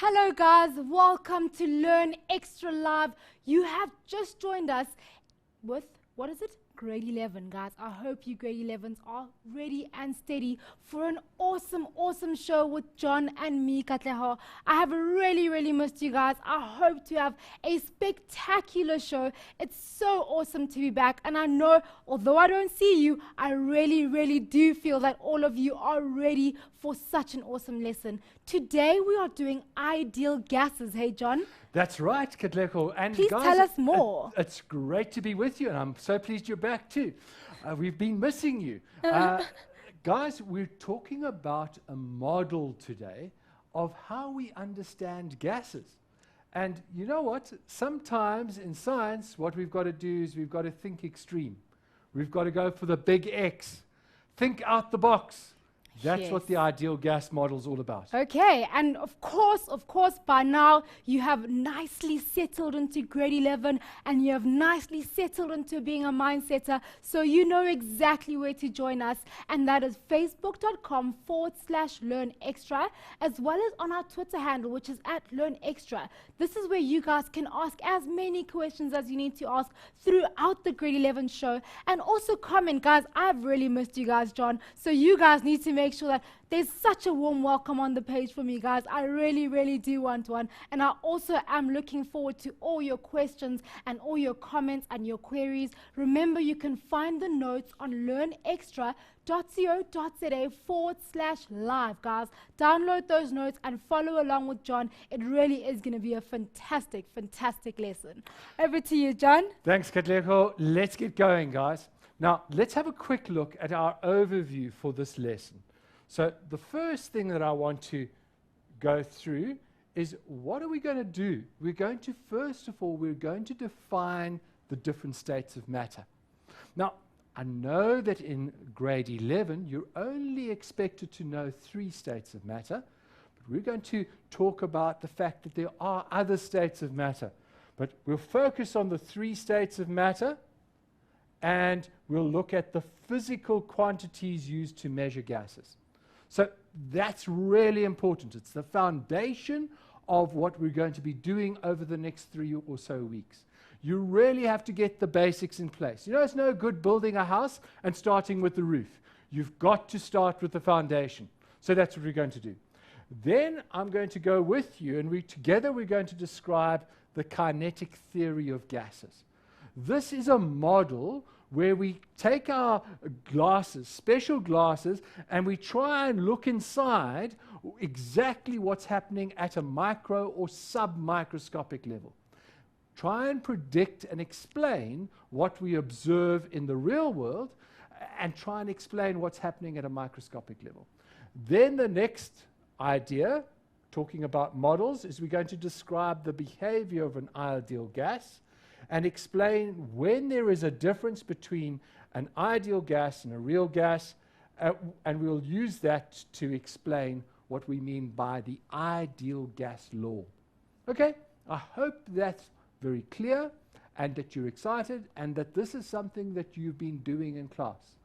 Hello guys, welcome to Learn Extra Live. You have just joined us with, what is it? Grade 11, guys. I hope you grade 11s are ready and steady for an awesome show with John and me, Katleho. I have really missed you guys. I hope to have a spectacular show. It's so awesome to be back, and I know, although I don't see you, I really do feel that all of you are ready for such an awesome lesson. Today we are doing ideal gases. Hey, John? That's right, Katleko. And Please guys, tell us more. It's great to be with you, and I'm so pleased you're back too. We've been missing you. Guys, we're talking about a model today of how we understand gases. And you know what? Sometimes in science, what we've got to do is we've got to think extreme. We've got to go for the big X. Think out the box. That's what the ideal gas model is all about. Okay, and of course, by now you have nicely settled into grade 11 and you have nicely settled into being a mindsetter, so you know exactly where to join us, and that is facebook.com/learnextra, as well as on our Twitter handle, which is @learnextra. This is where you guys can ask as many questions as you need to ask throughout the grade 11 show, and also comment. Guys, I've really missed you guys, John, so you guys need to make sure that there's such a warm welcome on the page for me, guys. I really do want one, and I also am looking forward to all your questions and all your comments and your queries. Remember, you can find the notes on learnextra.co.za/live, guys. Download those notes and follow along with John. It really is going to be a fantastic lesson. Over to you, John. Thanks, Katleko. Let's get going, guys. Now, let's have a quick look at our overview for this lesson. So the first thing that I want to go through is, what are we going to do? We're going to, first of all, we're going to define the different states of matter. Now, I know that in grade 11, you're only expected to know 3 states of matter, but we're going to talk about the fact that there are other states of matter. But we'll focus on the 3 states of matter, and we'll look at the physical quantities used to measure gases. So that's really important. It's the foundation of what we're going to be doing over the next 3 or so weeks. You really have to get the basics in place. You know, it's no good building a house and starting with the roof. You've got to start with the foundation. So that's what we're going to do. Then I'm going to go with you, and together we're going to describe the kinetic theory of gases. This is a model where we take our glasses, special glasses, and we try and look inside exactly what's happening at a micro or sub-microscopic level. Try and predict and explain what we observe in the real world, and try and explain what's happening at a microscopic level. Then the next idea, talking about models, is we're going to describe the behavior of an ideal gas, and explain when there is a difference between an ideal gas and a real gas, and we'll use that to explain what we mean by the ideal gas law. Okay, I hope that's very clear, and that you're excited, and that this is something that you've been doing in class,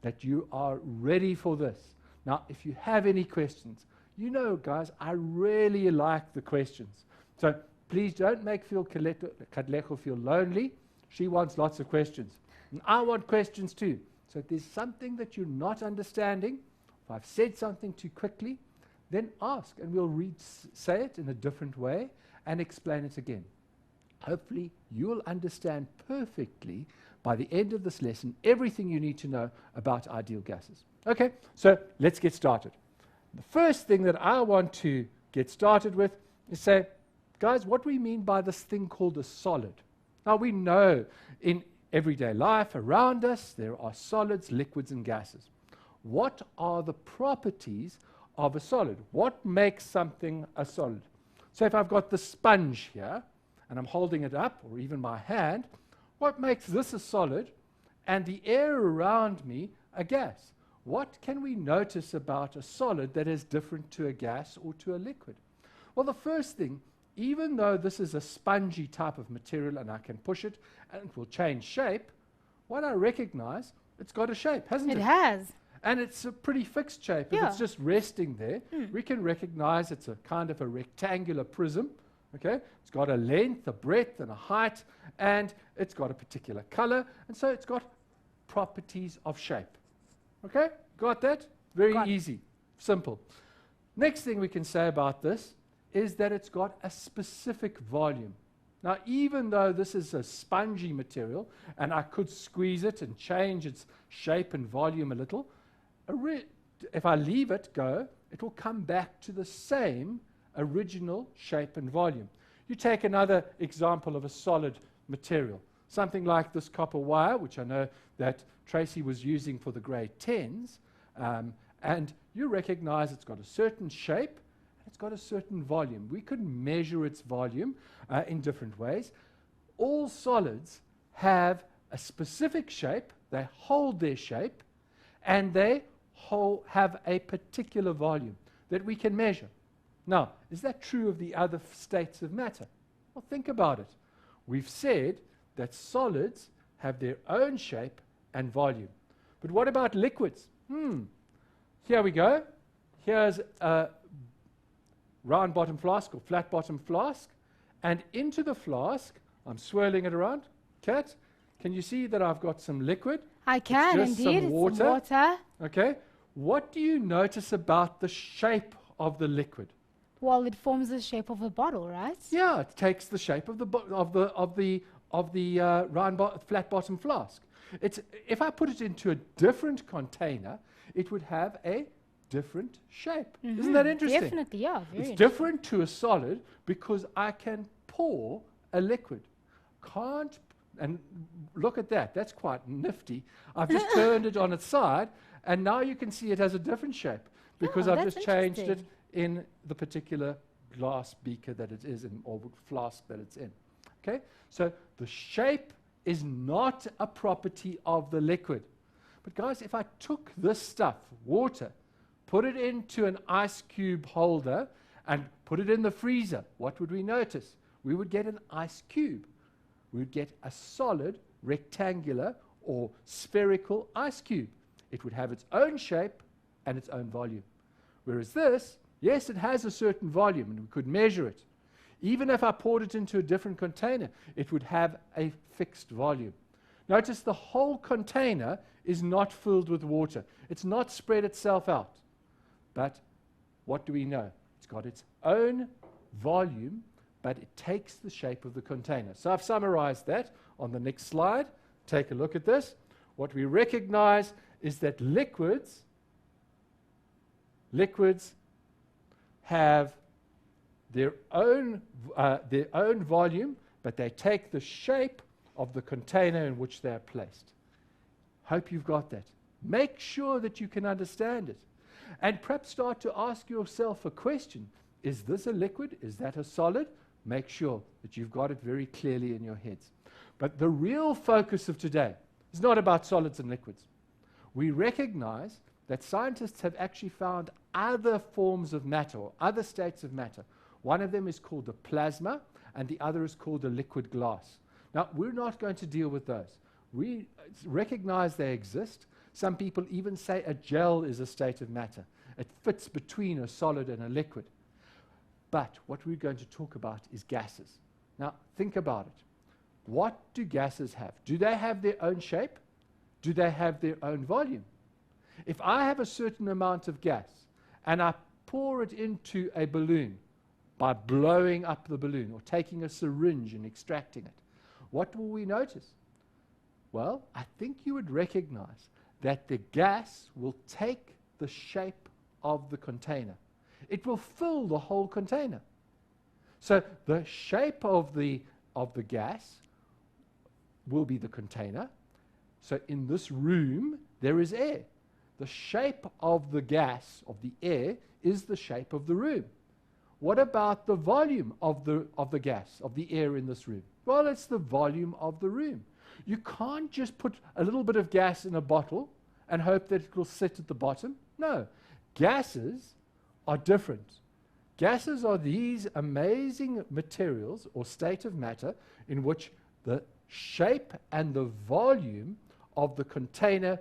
that you are ready for this. Now, if you have any questions, you know, guys, I really like the questions. So please don't make Katleko feel lonely. She wants lots of questions. And I want questions too. So if there's something that you're not understanding, if I've said something too quickly, then ask, and we'll say it in a different way and explain it again. Hopefully, you'll understand perfectly by the end of this lesson everything you need to know about ideal gases. Okay, so let's get started. The first thing that I want to get started with is say, guys, what we mean by this thing called a solid. Now, we know in everyday life around us, there are solids, liquids, and gases. What are the properties of a solid? What makes something a solid? So if I've got the sponge here, and I'm holding it up, or even my hand, what makes this a solid, and the air around me a gas? What can we notice about a solid that is different to a gas or to a liquid? Well, the first thing, even though this is a spongy type of material and I can push it and it will change shape, what I recognize, it's got a shape, hasn't it? It has. and it's a pretty fixed shape. If Yeah. it's just resting there, we can recognize it's a kind of a rectangular prism. Okay, it's got a length, a breadth, and a height, and it's got a particular color, and so it's got properties of shape. Okay, got that? Very Got it. easy, simple. Next thing we can say about this is that it's got a specific volume. Now, even though this is a spongy material, and I could squeeze it and change its shape and volume a little, if I leave it go, it will come back to the same original shape and volume. You take another example of a solid material, something like this copper wire, which I know that Tracy was using for the grade 10s, and you recognize it's got a certain shape, and it's got a certain volume. We could measure its volume in different ways. All solids have a specific shape, they hold their shape, and they have a particular volume that we can measure. Now, is that true of the other states of matter? Well, think about it. We've said that solids have their own shape and volume. But what about liquids? Here we go. Here's a round bottom flask or flat bottom flask. And into the flask, I'm swirling it around. Kat, can you see that I've got some liquid? I can just some indeed. It's water. some water. Okay. What do you notice about the shape of the liquid? Well, it forms the shape of a bottle, right? Yeah, it takes the shape of the flat bottom flask. If I put it into a different container, it would have a different shape. Isn't that interesting? Definitely, yeah. Very It's interesting. different to a solid because I can pour a liquid. And look at that. That's quite nifty. I've just turned it on its side, and now you can see it has a different shape because Oh, I've that's just changed it interesting. in the particular glass beaker that it is in, or flask that it's in. Okay? So the shape is not a property of the liquid. But guys, if I took this stuff, water, put it into an ice cube holder and put it in the freezer, what would we notice? We would get an ice cube. We would get a solid, rectangular, or spherical ice cube. It would have its own shape and its own volume. Whereas this, yes, it has a certain volume, and we could measure it. Even if I poured it into a different container, it would have a fixed volume. Notice the whole container is not filled with water. It's not spread itself out. But what do we know? It's got its own volume, but it takes the shape of the container. So I've summarized that on the next slide. Take a look at this. What we recognize is that liquids have their own volume, but they take the shape of the container in which they are placed. Hope you've got that. Make sure that you can understand it. And perhaps start to ask yourself a question. Is this a liquid? Is that a solid? Make sure that you've got it very clearly in your heads. But the real focus of today is not about solids and liquids. We recognize that scientists have actually found other forms of matter, or other states of matter. One of them is called a plasma, and the other is called a liquid glass. Now, we're not going to deal with those. We recognize they exist. Some people even say a gel is a state of matter. It fits between a solid and a liquid. But what we're going to talk about is gases. Now, think about it. What do gases have? Do they have their own shape? Do they have their own volume? If I have a certain amount of gas and I pour it into a balloon by blowing up the balloon or taking a syringe and extracting it, what will we notice? Well, I think you would recognize that the gas will take the shape of the container. It will fill the whole container. So the shape of the gas will be the container. So in this room, there is air. The shape of the gas, of the air, is the shape of the room. What about the volume of the gas, of the air in this room? Well, it's the volume of the room. You can't just put a little bit of gas in a bottle and hope that it will sit at the bottom. No. Gases are different. Gases are these amazing materials or state of matter in which the shape and the volume of the container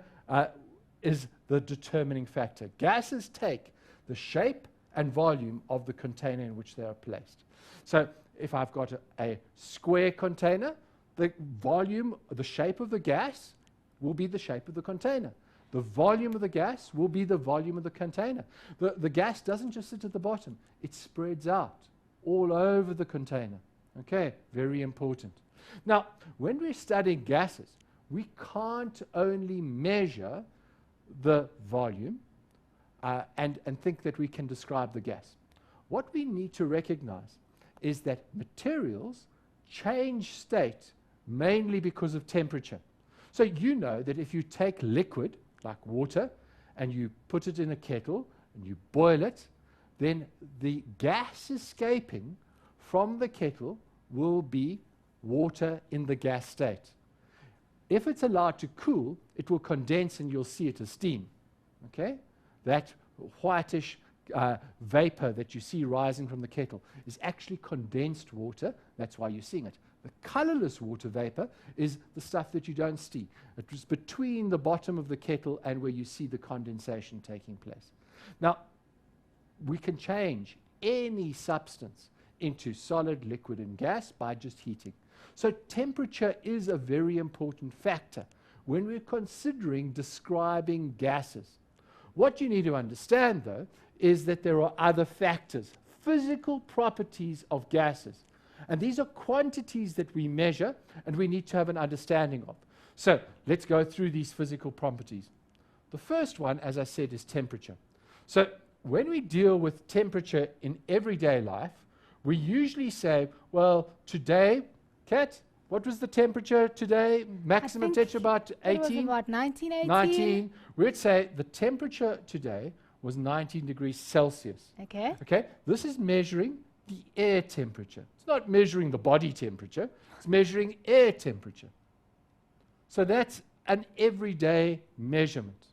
is the determining factor. Gases take the shape and volume of the container in which they are placed. So if I've got a square container, the volume, the shape of the gas will be the shape of the container. The volume of the gas will be the volume of the container. The gas doesn't just sit at the bottom. It spreads out all over the container. Okay, very important. Now, when we're studying gases, we can't only measure the volume and think that we can describe the gas. What we need to recognize is that materials change state mainly because of temperature. So you know that if you take liquid, like water, and you put it in a kettle and you boil it, then the gas escaping from the kettle will be water in the gas state. If it's allowed to cool, it will condense and you'll see it as steam. Okay? That whitish vapor that you see rising from the kettle is actually condensed water. That's why you're seeing it. The colorless water vapor is the stuff that you don't see. It was between the bottom of the kettle and where you see the condensation taking place. Now, we can change any substance into solid, liquid, and gas by just heating. So temperature is a very important factor when we're considering describing gases. What you need to understand, though, is that there are other factors, physical properties of gases. And these are quantities that we measure and we need to have an understanding of. So let's go through these physical properties. The first one, as I said, is temperature. So when we deal with temperature in everyday life, we usually say, well, today, Kat, what was the temperature today? Maximum temperature about 18? It was about 19, 18. 19. We'd say the temperature today was 19 degrees Celsius. Okay. Okay, this is measuring the air temperature. It's not measuring the body temperature, it's measuring air temperature. So that's an everyday measurement.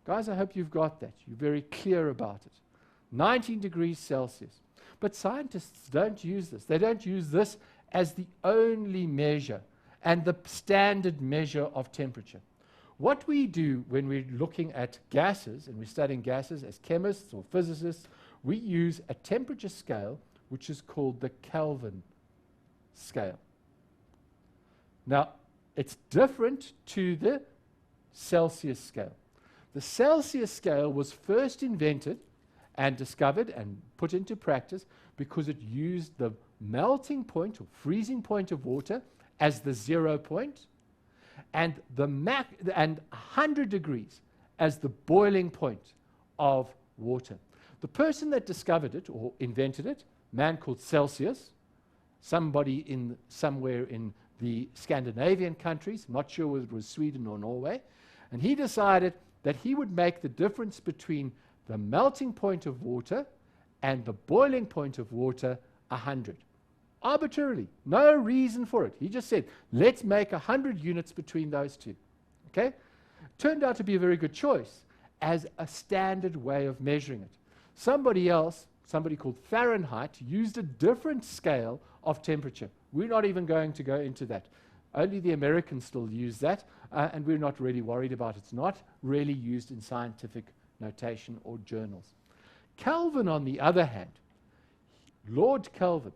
Guys, I hope you've got that. You're very clear about it. 19 degrees Celsius. But scientists don't use this. They don't use this as the only measure and the standard measure of temperature. What we do when we're looking at gases, and we're studying gases as chemists or physicists, we use a temperature scale which is called the Kelvin scale. Now, it's different to the Celsius scale. The Celsius scale was first invented and discovered and put into practice because it used the melting point or freezing point of water as the 0 point and 100 degrees as the boiling point of water. The person that discovered it or invented it, a man called Celsius, somebody somewhere in the Scandinavian countries, I'm not sure whether it was Sweden or Norway, and he decided that he would make the difference between the melting point of water and the boiling point of water 100. Arbitrarily, no reason for it. He just said, let's make 100 units between those two. Okay? Turned out to be a very good choice as a standard way of measuring it. Somebody else, somebody called Fahrenheit, used a different scale of temperature. We're not even going to go into that. Only the Americans still use that, and we're not really worried about it. It's not really used in scientific notation or journals. Kelvin, on the other hand, Lord Kelvin,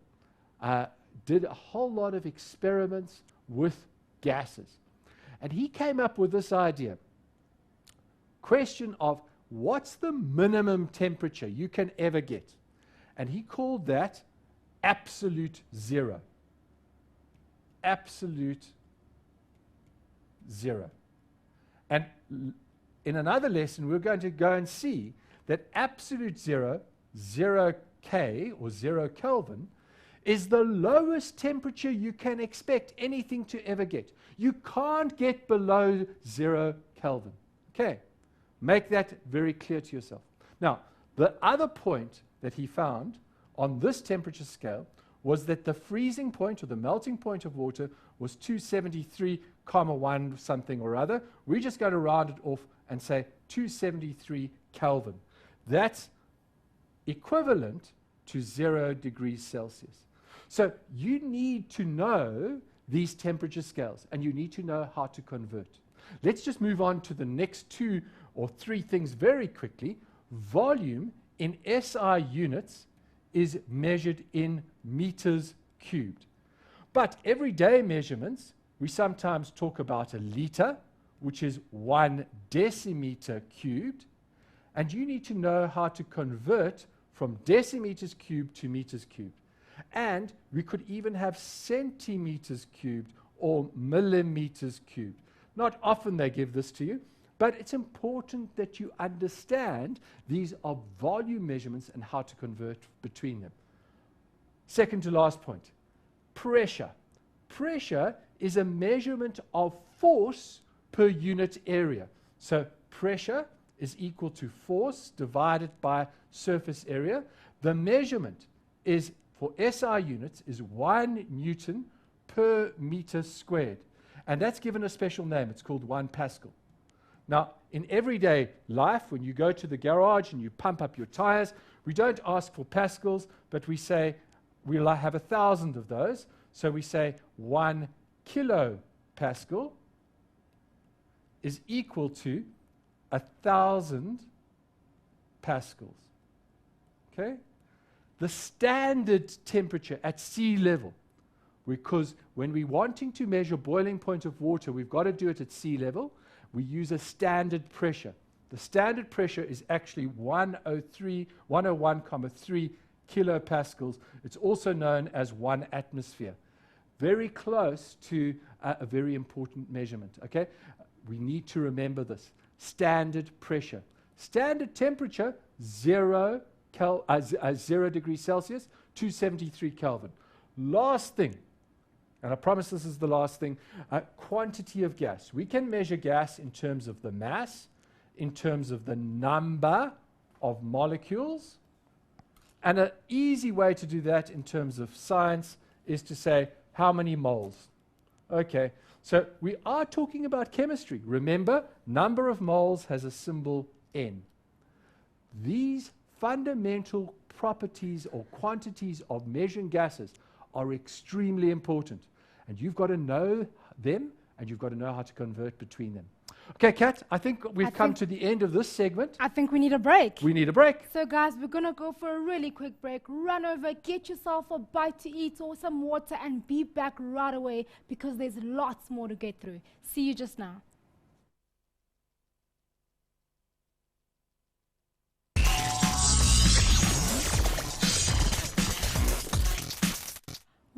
did a whole lot of experiments with gases. And he came up with this idea. Question of what's the minimum temperature you can ever get? And he called that absolute zero. Absolute zero. And in another lesson, we're going to go and see that absolute zero, 0K or 0 Kelvin, is the lowest temperature you can expect anything to ever get. You can't get below 0 Kelvin. Okay, make that very clear to yourself. Now, the other point that he found on this temperature scale was that the freezing point or the melting point of water was 273,1 something or other. We're just going to round it off and say 273 Kelvin. That's equivalent to 0 degrees Celsius. So you need to know these temperature scales, and you need to know how to convert. Let's just move on to the next 2 or 3 things very quickly. Volume in SI units is measured in meters cubed. But everyday measurements, we sometimes talk about a liter, which is 1 decimeter cubed. And you need to know how to convert from decimeters cubed to meters cubed. And we could even have centimeters cubed or millimeters cubed. Not often they give this to you, but it's important that you understand these are volume measurements and how to convert between them. Second to last point, pressure. Pressure is a measurement of force per unit area. So pressure is equal to force divided by surface area. The measurement is, for SI units, is 1 Newton per meter squared. And that's given a special name. It's called 1 Pascal. Now, in everyday life, when you go to the garage and you pump up your tires, we don't ask for pascals, but we say we'll have 1,000 of those. So we say 1 kilopascal is equal to 1,000 pascals. Okay? The standard temperature at sea level, because when we're wanting to measure boiling point of water, we've got to do it at sea level. We use a standard pressure. The standard pressure is actually 101.3 kilopascals. It's also known as 1 atmosphere. Very close to a very important measurement. Okay? We need to remember this. Standard pressure. Standard temperature, 0 degrees Celsius, 273 Kelvin. Last thing, and I promise this is the last thing, quantity of gas. We can measure gas in terms of the mass, in terms of the number of molecules, and an easy way to do that in terms of science is to say how many moles. Okay, so we are talking about chemistry. Remember, number of moles has a symbol N. These fundamental properties or quantities of measuring gases are extremely important. And you've got to know them, and you've got to know how to convert between them. Okay, Kat, I think we've come to the end of this segment. I think we need a break. We need a break. So guys, we're going to go for a really quick break. Run over, get yourself a bite to eat or some water, and be back right away because there's lots more to get through. See you just now.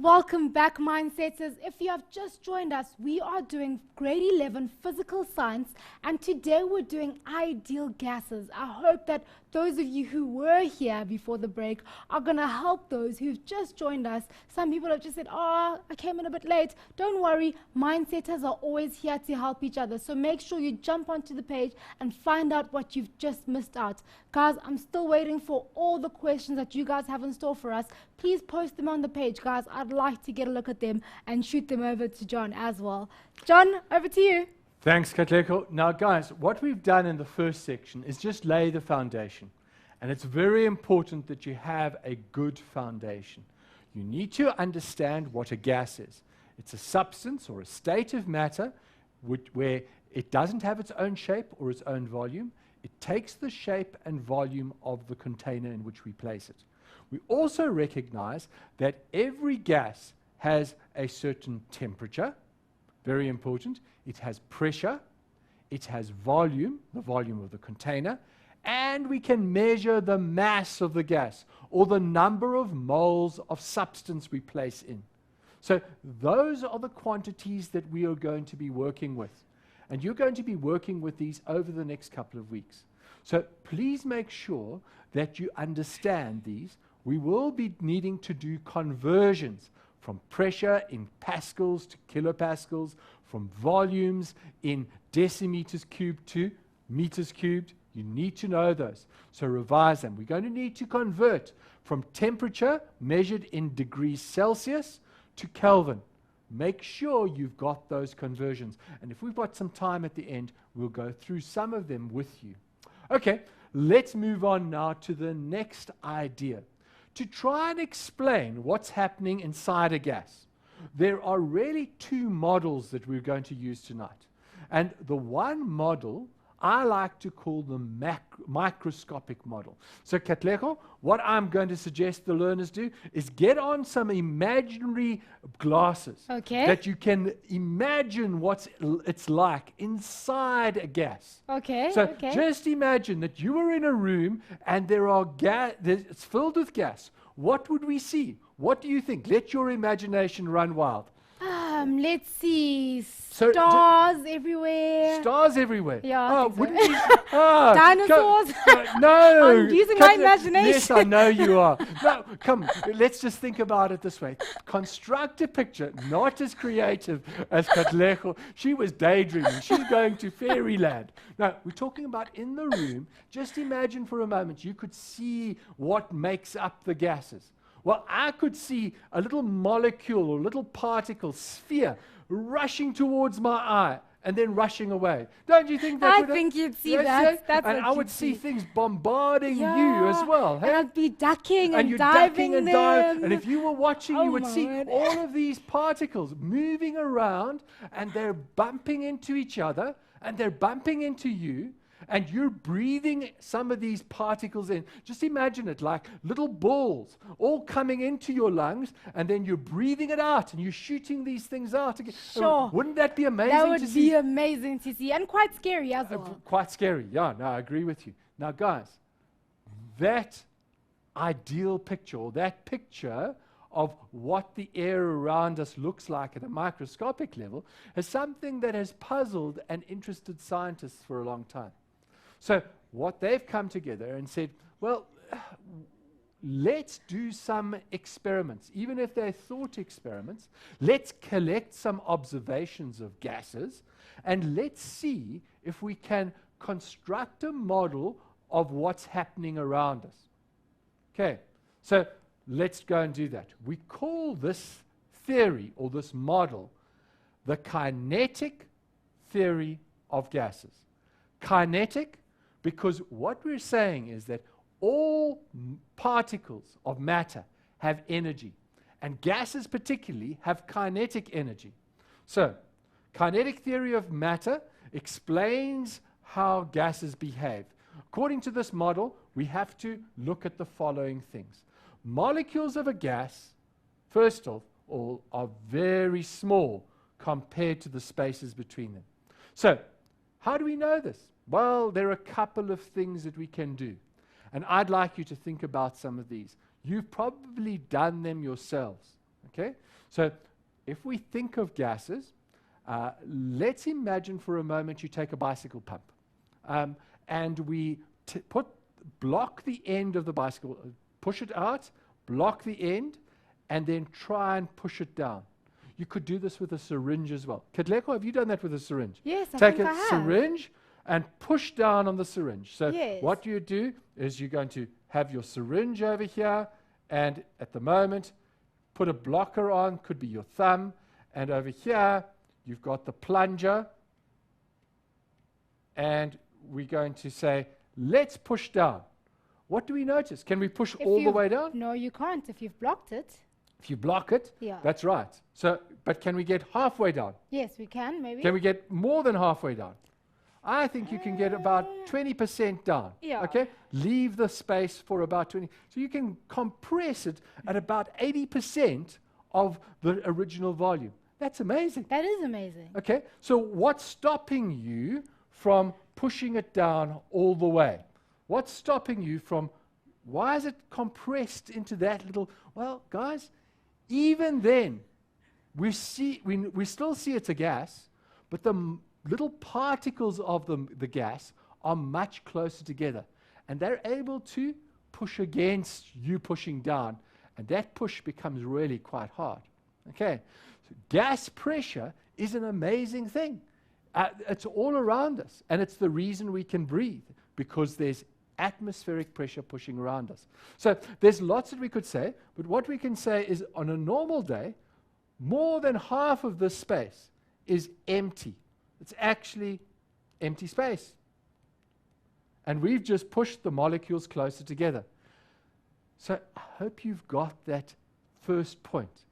Welcome back, Mindsetters. If you have just joined us, we are doing grade 11 physical science, and today we're doing ideal gases. I hope that those of you who were here before the break are going to help those who've just joined us. Some people have just said, oh, I came in a bit late. Don't worry, Mindsetters are always here to help each other. So make sure you jump onto the page and find out what you've just missed out. Guys, I'm still waiting for all the questions that you guys have in store for us. Please post them on the page, guys. I'd like to get a look at them and shoot them over to John as well. John, over to you. Thanks, Katleko. Now, guys, what we've done in the first section is just lay the foundation. And it's very important that you have a good foundation. You need to understand what a gas is. It's a substance or a state of matter where it doesn't have its own shape or its own volume. It takes the shape and volume of the container in which we place it. We also recognize that every gas has a certain temperature, very important. It has pressure, it has volume, the volume of the container, and we can measure the mass of the gas or the number of moles of substance we place in. So those are the quantities that we are going to be working with. And you're going to be working with these over the next couple of weeks. So please make sure that you understand these. We will be needing to do conversions from pressure in pascals to kilopascals, from volumes in decimeters cubed to meters cubed. You need to know those. So revise them. We're going to need to convert from temperature measured in degrees Celsius to Kelvin. Make sure you've got those conversions. And if we've got some time at the end, we'll go through some of them with you. Okay, let's move on now to the next idea. To try and explain what's happening inside a gas, there are really 2 models that we're going to use tonight. And the one model I like to call the microscopic model. So Katlego, what I'm going to suggest the learners do is get on some imaginary glasses that you can imagine what it's like inside a gas. So just imagine that you are in a room and there are it's filled with gas. What would we see? What do you think? Let your imagination run wild. Let's see. Stars everywhere. Stars everywhere. Yeah. Wouldn't you? Dinosaurs. No. I'm using my imagination. Yes, I know you are. No, come. Let's just think about it this way. Construct a picture, not as creative as Katlego. She was daydreaming. She's going to fairyland. No, we're talking about in the room. Just imagine for a moment you could see what makes up the gases. Well, I could see a little molecule or little particle, sphere, rushing towards my eye and then rushing away. Don't you think that I think you'd see that. That's and I would see things bombarding you as well. Hey? And I'd be ducking and you're diving ducking and diving. And if you were watching, you would see word. all of these particles moving around and they're bumping into each other and they're bumping into you. And you're breathing some of these particles in. Just imagine it like little balls all coming into your lungs, and then you're breathing it out, and you're shooting these things out again. Sure. Wouldn't that be amazing to see? That would be see? amazing to see, and quite scary as well. Quite scary, yeah. No, I agree with you. Now, guys, that ideal picture, or that picture of what the air around us looks like at a microscopic level, is something that has puzzled and interested scientists for a long time. So what they've come together and said, well, let's do some experiments. Even if they're thought experiments, let's collect some observations of gases and let's see if we can construct a model of what's happening around us. Okay, so let's go and do that. We call this theory or this model the kinetic theory of gases. Kinetic, because what we're saying is that all particles of matter have energy, and gases particularly have kinetic energy. So, kinetic theory of matter explains how gases behave. According to this model, we have to look at the following things. Molecules of a gas, first of all, are very small compared to the spaces between them. So, how do we know this? Well, there are a couple of things that we can do. And I'd like you to think about some of these. You've probably done them yourselves. Okay? So if we think of gases, let's imagine for a moment you take a bicycle pump. And we block the end of the bicycle, push it out, block the end, and then try and push it down. You could do this with a syringe as well. Katlego, have you done that with a syringe? Yes, I think I have. Take a syringe and push down on the syringe. So yes. What you do is you're going to have your syringe over here, and at the moment, put a blocker on, could be your thumb, and over here, you've got the plunger, and we're going to say, let's push down. What do we notice? Can we push all the way down? No, you can't if you've blocked it. If you block it, that's right. So, but can we get halfway down? Yes, we can, maybe. Can we get more than halfway down? I think you can get about 20% down. Yeah. Okay? Leave the space for about 20. So you can compress it at about 80% of the original volume. That's amazing. That is amazing. Okay? So what's stopping you from pushing it down all the way? What's stopping you from, why is it compressed into that little, well, guys, even then, we still see it's a gas, but the little particles of the gas are much closer together. And they're able to push against you pushing down. And that push becomes really quite hard. Okay? So gas pressure is an amazing thing. It's all around us. And it's the reason we can breathe, because there's atmospheric pressure pushing around us. So there's lots that we could say, but what we can say is on a normal day, more than half of this space is empty. It's actually empty space. And we've just pushed the molecules closer together. So I hope you've got that first point.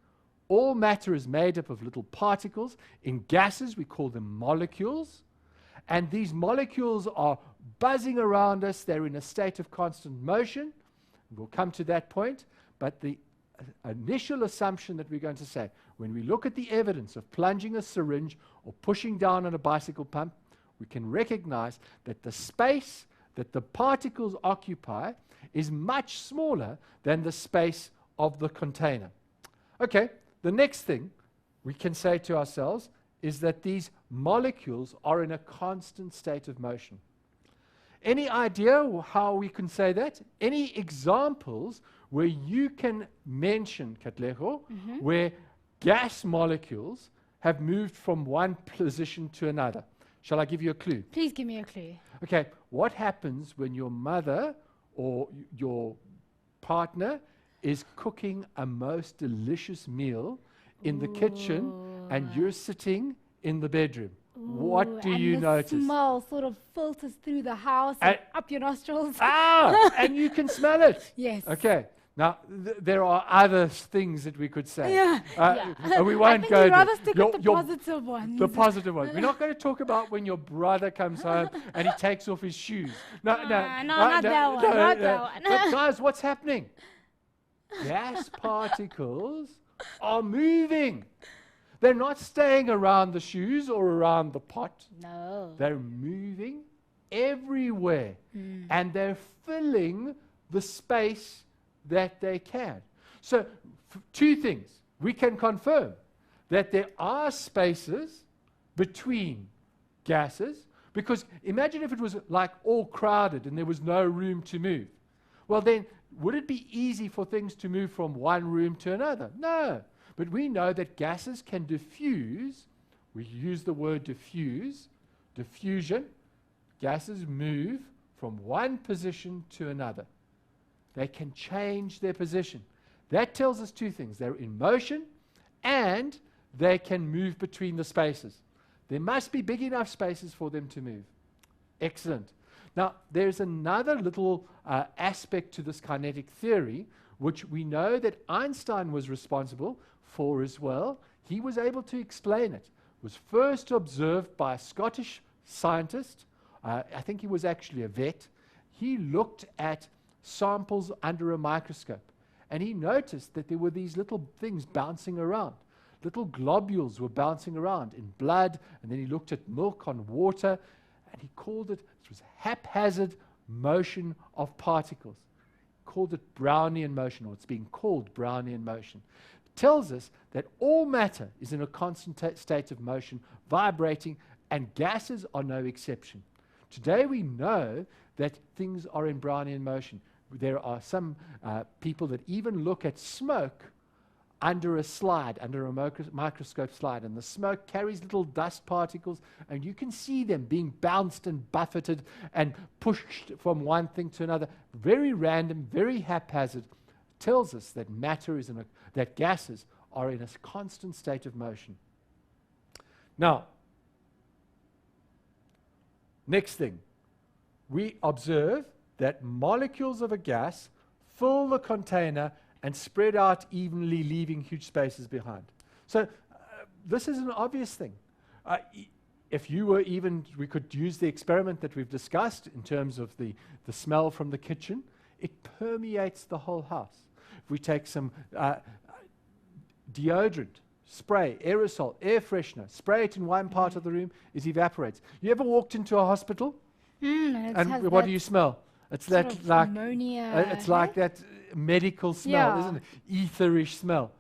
All matter is made up of little particles. In gases, we call them molecules. and these molecules are buzzing around us. They're in a state of constant motion. We'll come to that point, but the initial assumption that we're going to say, when we look at the evidence of plunging a syringe or pushing down on a bicycle pump, we can recognize that the space that the particles occupy is much smaller than the space of the container. Okay, the next thing we can say to ourselves is that these molecules are in a constant state of motion. Any idea how we can say that? Any examples where you can mention, Katlego, where gas molecules have moved from one position to another? Shall I give you a clue? Please give me a clue. Okay, what happens when your mother or your partner is cooking a most delicious meal in the kitchen and you're sitting in the bedroom? What do you notice? The smell sort of filters through the house and up your nostrils. And you can smell it. Yes. Okay. Now, there are other things that we could say. Yeah. And we won't go I'd rather there. stick with the positive ones. The positive ones. We're not going to talk about when your brother comes home and he takes off his shoes. Not that one. But guys, what's happening? Gas particles are moving. They're not staying around the shoes or around the pot. No. They're moving everywhere. And they're filling the space that they can. So, two things. We can confirm that there are spaces between gases, because imagine if it was like all crowded and there was no room to move. Well then, would it be easy for things to move from one room to another? No. But we know that gases can diffuse. We use the word diffuse, diffusion. Gases move from one position to another. They can change their position. That tells us two things. They're in motion and they can move between the spaces. There must be big enough spaces for them to move. Excellent. Now, there's another little aspect to this kinetic theory, which we know that Einstein was responsible for as well. He was able to explain it. It was first observed by a Scottish scientist. I think he was actually a vet. He looked at samples under a microscope, and he noticed that there were these little things bouncing around. Little globules were bouncing around in blood, and then he looked at milk on water, and he called it was haphazard motion of particles. He called it Brownian motion, or it's being called Brownian motion. It tells us that all matter is in a constant state of motion, vibrating, and gases are no exception. Today we know that things are in Brownian motion. There are some people that even look at smoke under a slide, under a microscope slide, and the smoke carries little dust particles, and you can see them being bounced and buffeted and pushed from one thing to another. Very random, very haphazard. Tells us that matter is that gases are in a constant state of motion. Now, next thing, we observe that molecules of a gas fill the container and spread out evenly, leaving huge spaces behind. So this is an obvious thing. If you were we could use the experiment that we've discussed in terms of the smell from the kitchen. It permeates the whole house. If we take some deodorant, spray, aerosol, air freshener, spray it in one part of the room, it evaporates. You ever walked into a hospital? And what do you smell? It's that like ammonia. It's like that medical smell, Yeah. isn't it? Etherish smell.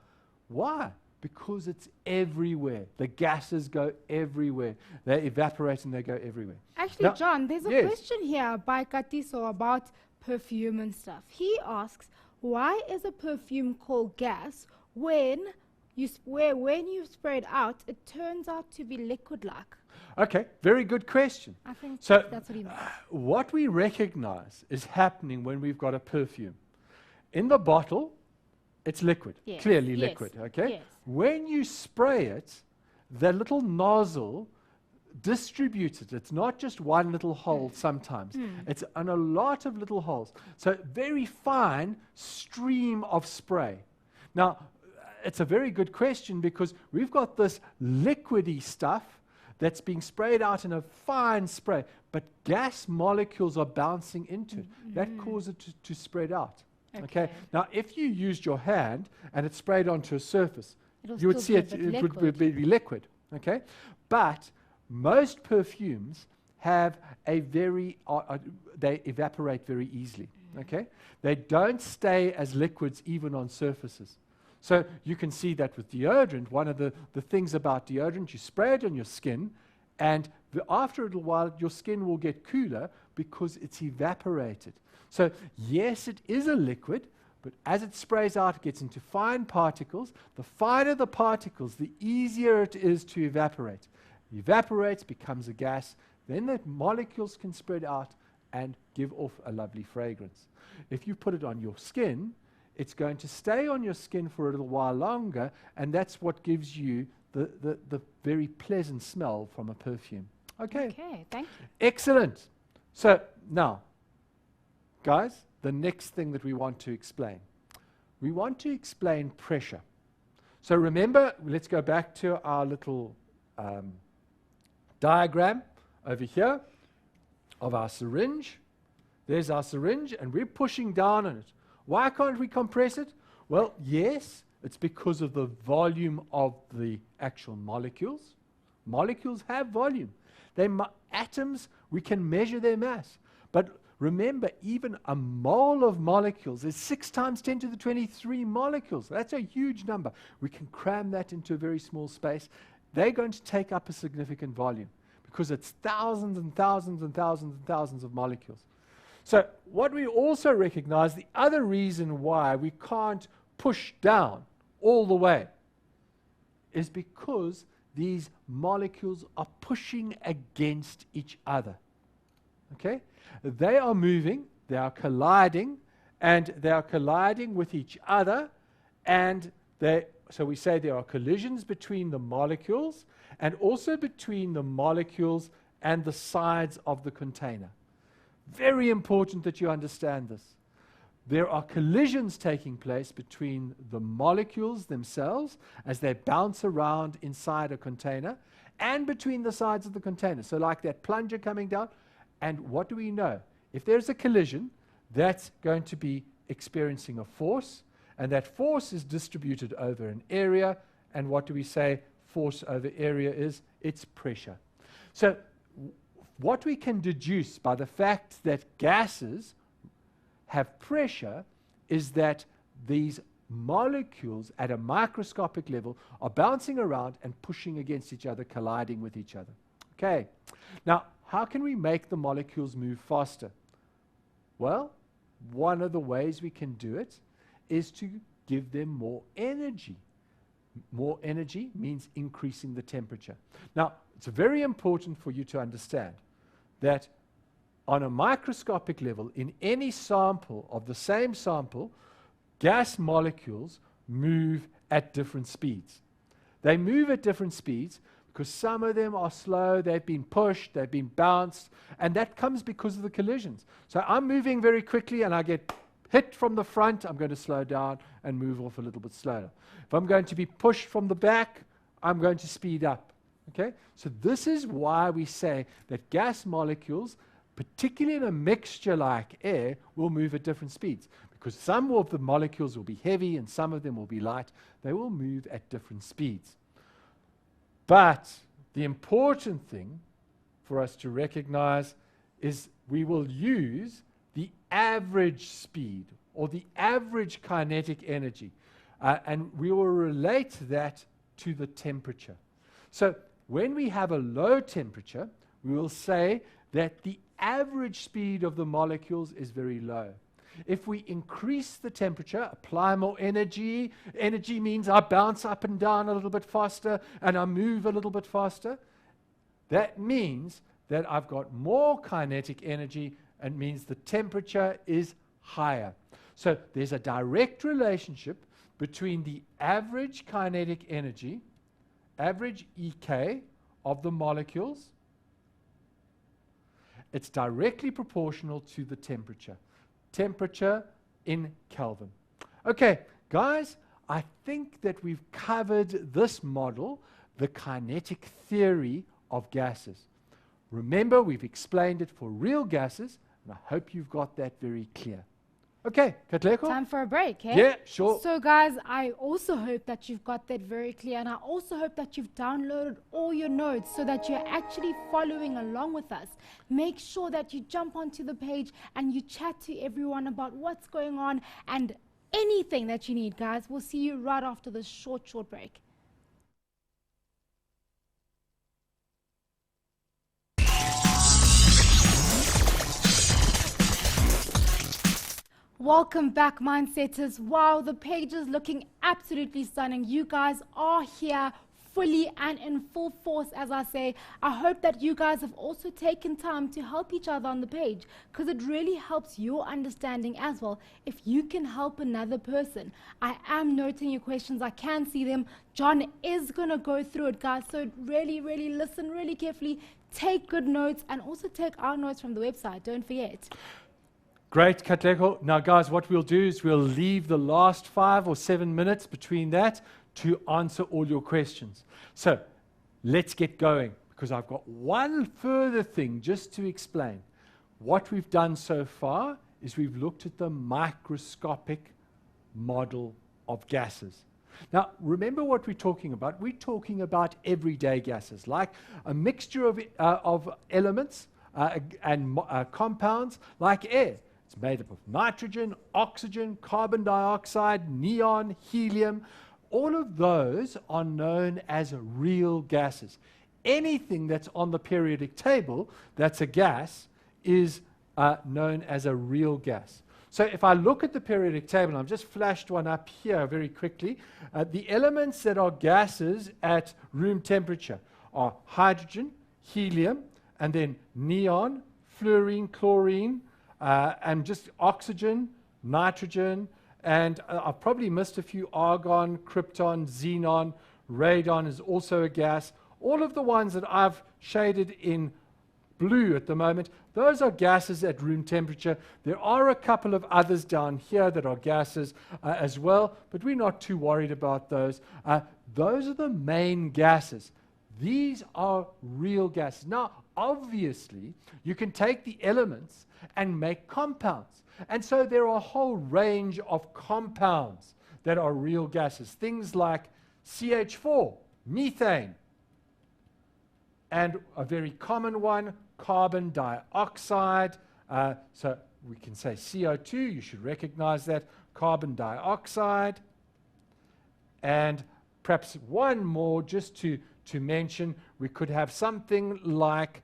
Why? Because it's everywhere. The gases go everywhere. They evaporate and they go everywhere. Actually, Now, John, there's a yes. question here by Katiso about perfume and stuff. He asks, why is a perfume called gas when you spray it out, it turns out to be liquid-like? Okay, very good question. I think So that's what he means. what we recognize is happening when we've got a perfume. In the bottle, it's liquid, Yes, clearly yes, liquid, okay? yes. When you spray it, the little nozzle distributes it. It's not just one little hole sometimes. It's on a lot of little holes. So very fine stream of spray. Now, it's a very good question because we've got this liquidy stuff that's being sprayed out in a fine spray, but gas molecules are bouncing into it. That causes it to spread out. Okay. Now, if you used your hand and it sprayed onto a surface, you would see it would be liquid. Okay. But most perfumes have a very, they evaporate very easily. Okay. They don't stay as liquids even on surfaces. So you can see that with deodorant. One of the things about deodorant, you spray it on your skin, and after a little while, your skin will get cooler because it's evaporated. So yes, it is a liquid, but as it sprays out, it gets into fine particles. The finer the particles, the easier it is to evaporate. It evaporates, becomes a gas, then the molecules can spread out and give off a lovely fragrance. If you put it on your skin, it's going to stay on your skin for a little while longer, and that's what gives you the very pleasant smell from a perfume. Okay. Okay, thank you. Excellent. So now, guys, the next thing that we want to explain. We want to explain pressure. So remember, let's go back to our little diagram over here of our syringe. There's our syringe, and we're pushing down on it. Why can't we compress it? Well, yes, it's because of the volume of the actual molecules. Molecules have volume. Atoms, we can measure their mass. But remember, even a mole of molecules is 6 times 10 to the 23 molecules. That's a huge number. We can cram that into a very small space. They're going to take up a significant volume because it's thousands and thousands and thousands and thousands of molecules. So what we also recognize, the other reason why we can't push down all the way is because these molecules are pushing against each other. Okay? They are moving, they are colliding, and they are colliding with each other, and so we say there are collisions between the molecules and also between the molecules and the sides of the container. Very important that you understand this. There are collisions taking place between the molecules themselves as they bounce around inside a container and between the sides of the container. So like that plunger coming down. And what do we know? If there's a collision, that's going to be experiencing a force, and that force is distributed over an area. And what do we say force over area is? It's pressure. So what we can deduce by the fact that gases have pressure is that these molecules at a microscopic level are bouncing around and pushing against each other, colliding with each other. Okay. Now, how can we make the molecules move faster? Well, one of the ways we can do it is to give them more energy. More energy means increasing the temperature. Now, it's very important for you to understand that on a microscopic level, in any sample of the same sample, gas molecules move at different speeds. They move at different speeds because some of them are slow, they've been pushed, they've been bounced, and that comes because of the collisions. So I'm moving very quickly and I get hit from the front, I'm going to slow down and move off a little bit slower. If I'm going to be pushed from the back, I'm going to speed up. Okay? So this is why we say that gas molecules, particularly in a mixture like air, will move at different speeds. Because some of the molecules will be heavy and some of them will be light. They will move at different speeds. But the important thing for us to recognize is we will use the average speed or the average kinetic energy. And we will relate that to the temperature. So when we have a low temperature, we will say that the average speed of the molecules is very low. If we increase the temperature, apply more energy, energy means I bounce up and down a little bit faster and I move a little bit faster. That means that I've got more kinetic energy and means the temperature is higher. So there's a direct relationship between the average kinetic energy, average EK of the molecules. It's directly proportional to the temperature. Temperature in Kelvin. Okay, guys, I think that we've covered this model, the kinetic theory of gases. Remember, we've explained it for real gases, and I hope you've got that very clear. Okay, Katlego? Time for a break, eh? Yeah, sure. So guys, I also hope that you've got that very clear, and I also hope that you've downloaded all your notes so that you're actually following along with us. Make sure that you jump onto the page and you chat to everyone about what's going on and anything that you need, guys. We'll see you right after this short break. Welcome back, Mindsetters. Wow, the page is looking absolutely stunning. You guys are here fully and in full force, as I say. I hope that you guys have also taken time to help each other on the page, because it really helps your understanding as well if you can help another person. I am noting your questions. I can see them. John is going to go through it, guys. So really, really listen really carefully. Take good notes, and also take our notes from the website. Don't forget. Great, Katlego. Now, guys, what we'll do is we'll leave the last 5 or 7 minutes between that to answer all your questions. So let's get going, because I've got one further thing just to explain. What we've done so far is we've looked at the microscopic model of gases. Now, remember what we're talking about. We're talking about everyday gases, like a mixture of elements and compounds like air. It's made up of nitrogen, oxygen, carbon dioxide, neon, helium. All of those are known as real gases. Anything that's on the periodic table that's a gas is known as a real gas. So if I look at the periodic table, and I've just flashed one up here very quickly, the elements that are gases at room temperature are hydrogen, helium, and then neon, fluorine, chlorine, and just oxygen, nitrogen, and I've probably missed a few: argon, krypton, xenon, radon is also a gas. All of the ones that I've shaded in blue at the moment, those are gases at room temperature. There are a couple of others down here that are gases as well, but we're not too worried about those. Those are the main gases. These are real gases. Now, obviously, you can take the elements and make compounds. And so there are a whole range of compounds that are real gases. Things like CH4, methane, and a very common one, carbon dioxide. So we can say CO2, you should recognize that, carbon dioxide. And perhaps one more just to mention, we could have something like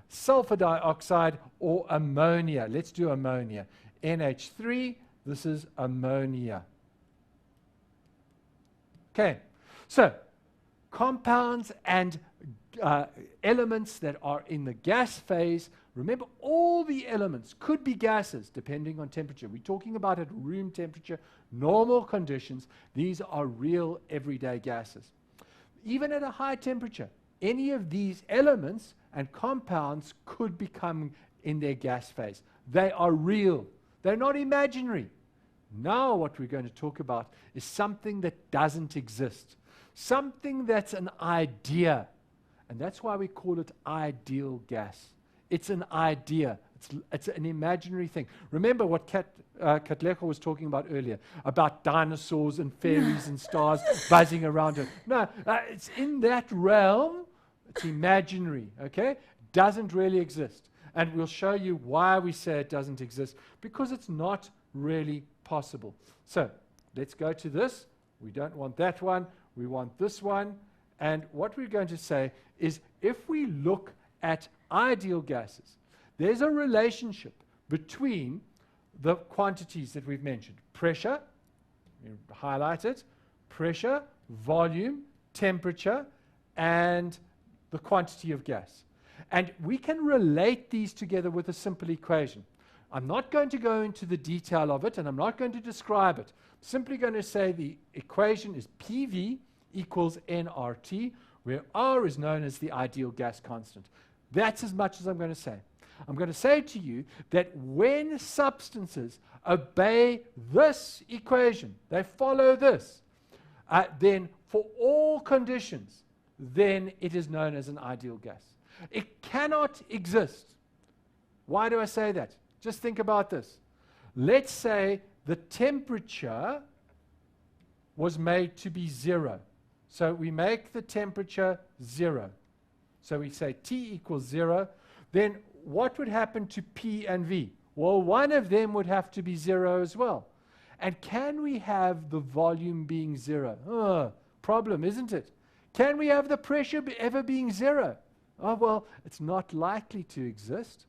sulfur dioxide or ammonia. Let's do ammonia. NH3, this is ammonia. Okay, so compounds and elements that are in the gas phase. Remember, all the elements could be gases depending on temperature. We're talking about at room temperature, normal conditions. These are real everyday gases. Even at a high temperature, any of these elements and compounds could become in their gas phase. They are real. They're not imaginary. Now what we're going to talk about is something that doesn't exist. Something that's an idea. And that's why we call it ideal gas. It's an idea. It's an imaginary thing. Remember what Katlego was talking about earlier, about dinosaurs and fairies and stars buzzing around it. No, it's in that realm. It's imaginary, okay? Doesn't really exist. And we'll show you why we say it doesn't exist, because it's not really possible. So let's go to this. We don't want that one. We want this one. And what we're going to say is, if we look at ideal gases, there's a relationship between the quantities that we've mentioned. Pressure, highlight it, pressure, volume, temperature, and the quantity of gas. And we can relate these together with a simple equation. I'm not going to go into the detail of it, and I'm not going to describe it. I'm simply going to say the equation is PV equals nRT, where R is known as the ideal gas constant. That's as much as I'm going to say. I'm going to say to you that when substances obey this equation, they follow this, then for all conditions, then it is known as an ideal gas. It cannot exist. Why do I say that? Just think about this. Let's say the temperature was made to be 0. So we make the temperature 0. So we say T equals 0. Then what would happen to P and V? Well, one of them would have to be 0 as well. And can we have the volume being 0? Problem, isn't it? Can we have the pressure ever being 0? Oh, well, it's not likely to exist.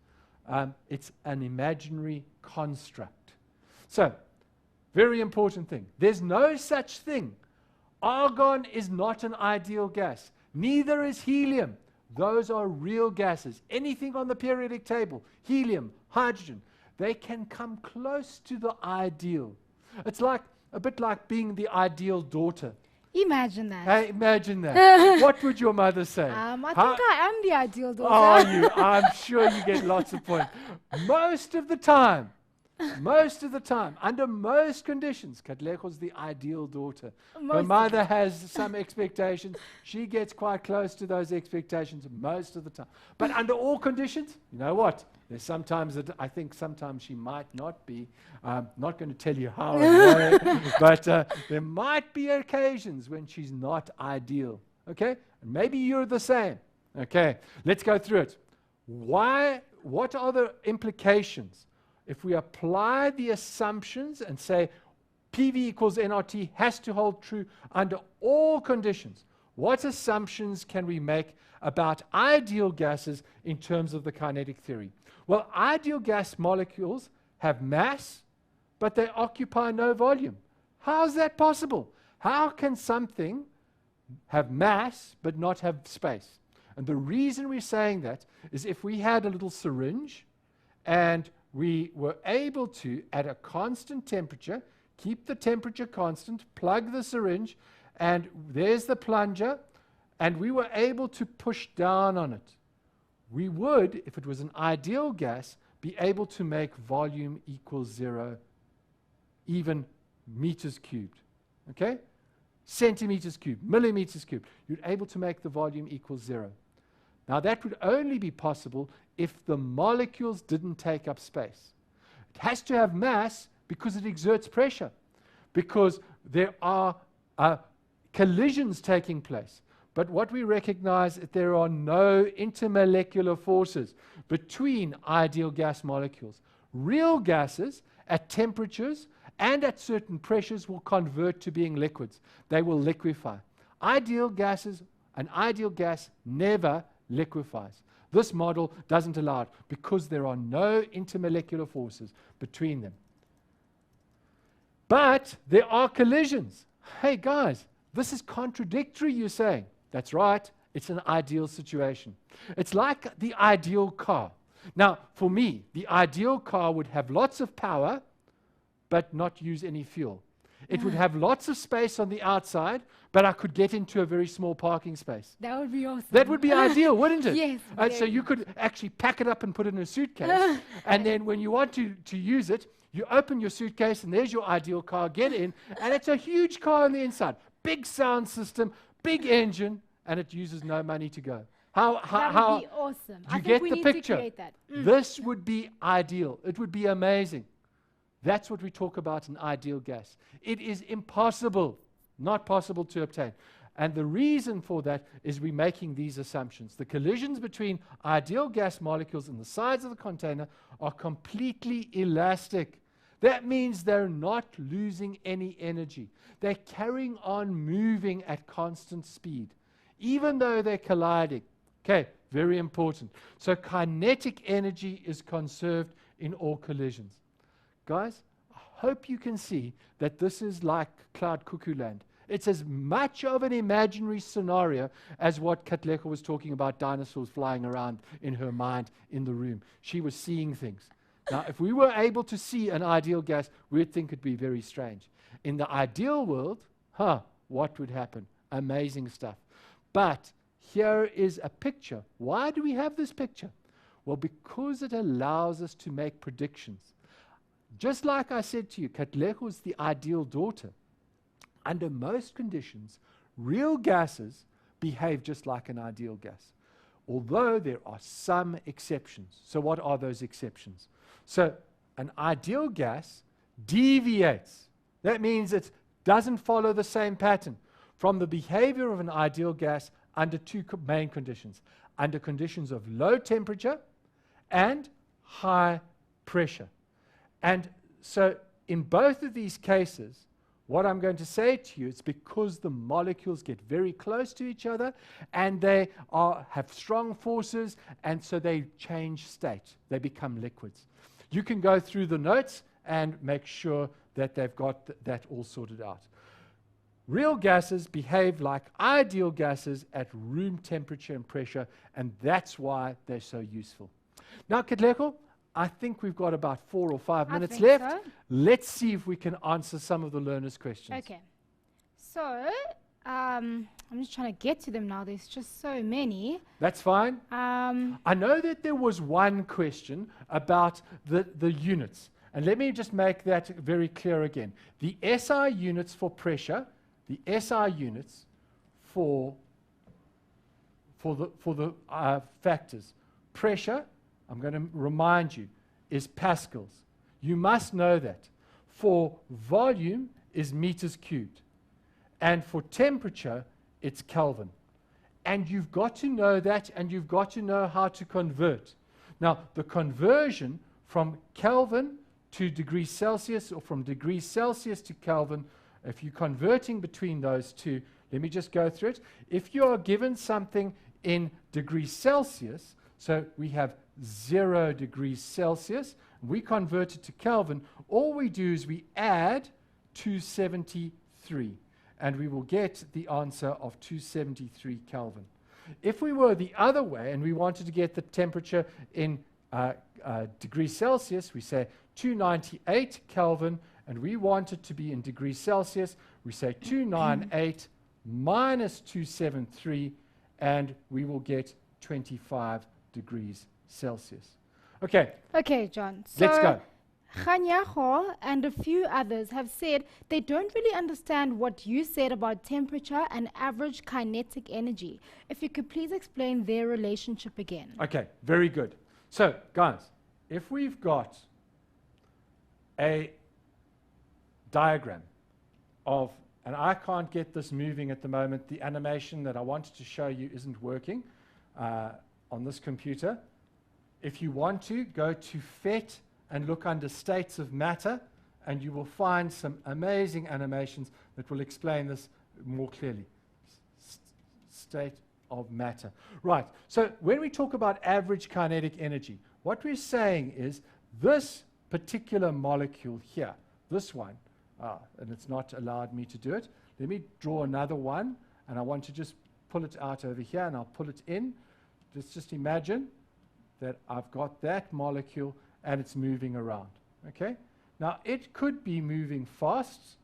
It's an imaginary construct. So, very important thing. There's no such thing. Argon is not an ideal gas. Neither is helium. Those are real gases. Anything on the periodic table, helium, hydrogen, they can come close to the ideal. It's like a bit like being the ideal daughter. Imagine that. Hey, imagine that. What would your mother say? I think I am the ideal daughter. Are you? I'm sure you get lots of points. Most of the time, under most conditions, Katleko's the ideal daughter. Her mother has some expectations. She gets quite close to those expectations most of the time. But under all conditions, you know what? There's sometimes that I think sometimes she might not be. Not going to tell you how and why, but there might be occasions when she's not ideal. Okay? And maybe you're the same. Okay, let's go through it. What are the implications? If we apply the assumptions and say PV equals nRT has to hold true under all conditions, what assumptions can we make about ideal gases in terms of the kinetic theory? Well, ideal gas molecules have mass, but they occupy no volume. How is that possible? How can something have mass but not have space? And the reason we're saying that is if we had a little syringe and we were able to, at a constant temperature, keep the temperature constant, plug the syringe, and there's the plunger, and we were able to push down on it, we would, if it was an ideal gas, be able to make volume equals 0, even meters cubed. Okay? Centimeters cubed, millimeters cubed. You're able to make the volume equal 0. Now that would only be possible if the molecules didn't take up space. It has to have mass because it exerts pressure, because there are collisions taking place. But what we recognize is there are no intermolecular forces between ideal gas molecules. Real gases at temperatures and at certain pressures will convert to being liquids. They will liquefy. Ideal gases, an ideal gas never liquefies. This model doesn't allow it because there are no intermolecular forces between them. But there are collisions. Hey guys, this is contradictory, you're saying. That's right, it's an ideal situation. It's like the ideal car. Now, for me, the ideal car would have lots of power, but not use any fuel. It would have lots of space on the outside, but I could get into a very small parking space. That would be awesome. That would be ideal, wouldn't it? Yes. So you could actually pack it up and put it in a suitcase, and then when you want to use it, you open your suitcase, and there's your ideal car, get in, and it's a huge car on the inside. Big sound system, big engine, and it uses no money to go. That would be awesome. Do you get the picture? To create that. This would be ideal. It would be amazing. That's what we talk about in ideal gas. It is impossible, not possible to obtain. And the reason for that is we're making these assumptions. The collisions between ideal gas molecules in the sides of the container are completely elastic. That means they're not losing any energy. They're carrying on moving at constant speed, even though they're colliding. Okay, very important. So kinetic energy is conserved in all collisions. Guys, I hope you can see that this is like Cloud Cuckoo Land. It's as much of an imaginary scenario as what Katlego was talking about, dinosaurs flying around in her mind in the room. She was seeing things. Now, if we were able to see an ideal gas, we'd think it'd be very strange. In the ideal world, what would happen? Amazing stuff. But here is a picture. Why do we have this picture? Well, because it allows us to make predictions. Just like I said to you, Katlego is the ideal daughter. Under most conditions, real gases, behave just like an ideal gas, although there are some exceptions. So what are those exceptions? So an ideal gas deviates. That means it doesn't follow the same pattern from the behavior of an ideal gas under two main conditions: under conditions of low temperature and high pressure. And so in both of these cases, what I'm going to say to you, it's because the molecules get very close to each other and they have strong forces, and so they change state. They become liquids. You can go through the notes and make sure that they've got that all sorted out. Real gases behave like ideal gases at room temperature and pressure, and that's why they're so useful. Now, Katlego, I think we've got about 4 or 5 minutes left. So. Let's see if we can answer some of the learners' questions. Okay. So, I'm just trying to get to them now. There's just so many. That's fine. I know that there was one question about the units. And let me just make that very clear again. The SI units for pressure, the SI units for the factors. Pressure, I'm going to remind you, is pascals. You must know that. For volume is meters cubed. And for temperature, it's Kelvin. And you've got to know that, and you've got to know how to convert. Now, the conversion from Kelvin to degrees Celsius, or from degrees Celsius to Kelvin, if you're converting between those two, let me just go through it. If you are given something in degrees Celsius, so we have 0 degrees Celsius, we convert it to Kelvin, all we do is we add 273, and we will get the answer of 273 Kelvin. If we were the other way, and we wanted to get the temperature in degrees Celsius, we say 298 Kelvin, and we want it to be in degrees Celsius, we say 298 minus 273, and we will get 25 degrees Celsius. Okay. Okay, John. So Let's go. Khanyaho and a few others have said they don't really understand what you said about temperature and average kinetic energy. If you could please explain their relationship again. Okay, very good. So, guys, if we've got a diagram of, and I can't get this moving at the moment, the animation that I wanted to show you isn't working on this computer. If you want to, go to FET and look under states of matter, and you will find some amazing animations that will explain this more clearly. State of matter. Right, so when we talk about average kinetic energy, what we're saying is this particular molecule here, this one, and it's not allowed me to do it. Let me draw another one, and I want to just pull it out over here, and I'll pull it in. Just imagine that I've got that molecule and it's moving around. Okay? Now, it could be moving fast,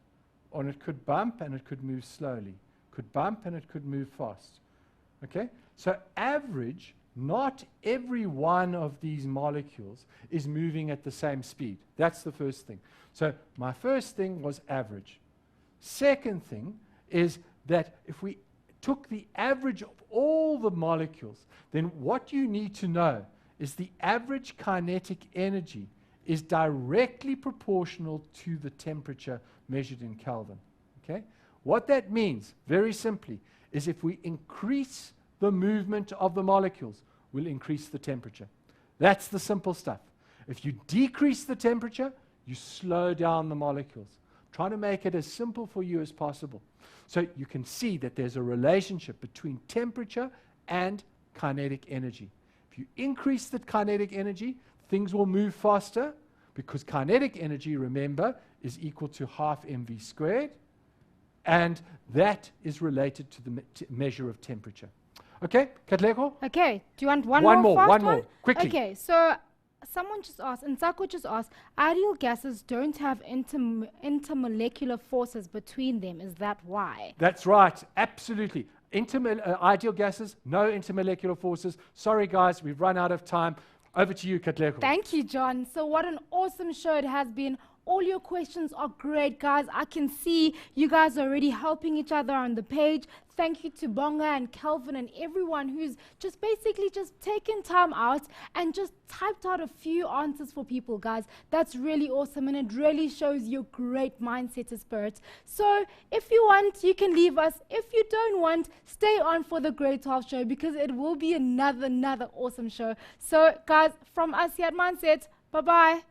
or it could bump and it could move slowly. Could bump and it could move fast. Okay? So average, not every one of these molecules is moving at the same speed. That's the first thing. So my first thing was average. Second thing is that if we took the average of all the molecules, then what you need to know is the average kinetic energy is directly proportional to the temperature measured in Kelvin. Okay? What that means, very simply, is if we increase the movement of the molecules, we'll increase the temperature. That's the simple stuff. If you decrease the temperature, you slow down the molecules. Try to make it as simple for you as possible. So you can see that there's a relationship between temperature and kinetic energy. If you increase the kinetic energy, things will move faster, because kinetic energy, remember, is equal to half mv squared, and that is related to the measure of temperature. Okay, Katlego? Okay, do you want one more? One more, quickly. Okay, so someone just asked, and Nsako just asked, ideal gases don't have intermolecular forces between them. Is that why? That's right, absolutely. Ideal gases, no intermolecular forces. Sorry, guys, we've run out of time. Over to you, Katlego. Thank you, John. So what an awesome show it has been. All your questions are great, guys. I can see you guys are already helping each other on the page. Thank you to Bonga and Kelvin and everyone who's just basically just taken time out and just typed out a few answers for people, guys. That's really awesome, and it really shows your great mindset and spirit. So if you want, you can leave us. If you don't want, stay on for the Grade 12 show, because it will be another awesome show. So guys, from us here at Mindset, bye-bye.